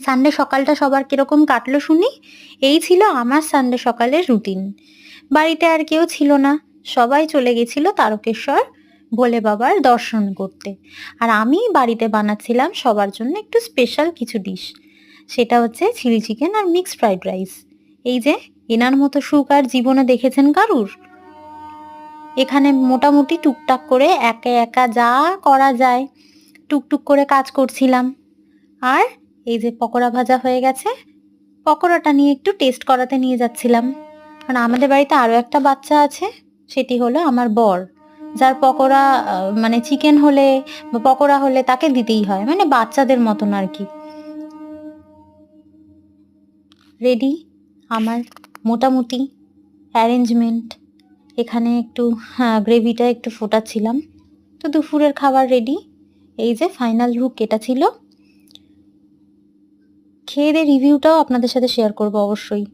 Sunday সকালটা সবার কিরকম কাটলো শুনি। এই ছিল আমার সানডে সকালের রুটিন। বাড়িতে আর কেউ ছিল না, সবাই চলে গেছিল তারকেশ্বর ভোলে বাবার দর্শন করতে। আর আমি বাড়িতে বানাচ্ছিলাম সবার জন্য একটু স্পেশাল কিছু ডিশ। সেটা হচ্ছে চিলি চিকেন আর মিক্সড ফ্রাইড রাইস। এই যে এনার মতো সুখ আর জীবনে দেখেছেন কারুর? এখানে মোটামুটি টুকটাক করে একা একা যা করা যায় টুকটুক করে কাজ করছিলাম। আর এই যে পকোড়া ভাজা হয়ে গেছে, পকোড়াটা নিয়ে একটু টেস্ট করাতে নিয়ে যাচ্ছিলাম। কারণ আমাদের বাড়িতে আরও একটা বাচ্চা আছে, সেটি হলো আমার বর, যার পকোড়া মানে চিকেন হলে বা পকোড়া হলে তাকে দিতেই হয়, মানে বাচ্চাদের মতন আর কি। রেডি আমার মোটামুটি অ্যারেঞ্জমেন্ট। এখানে একটু গ্রেভিটা একটু ফোটাচ্ছিলাম। তো দুপুরের খাবার রেডি। এই যে ফাইনাল লুক এটা ছিল। খেয়ে দিয়ে রিভিউটাও আপনাদের সাথে শেয়ার করবো অবশ্যই।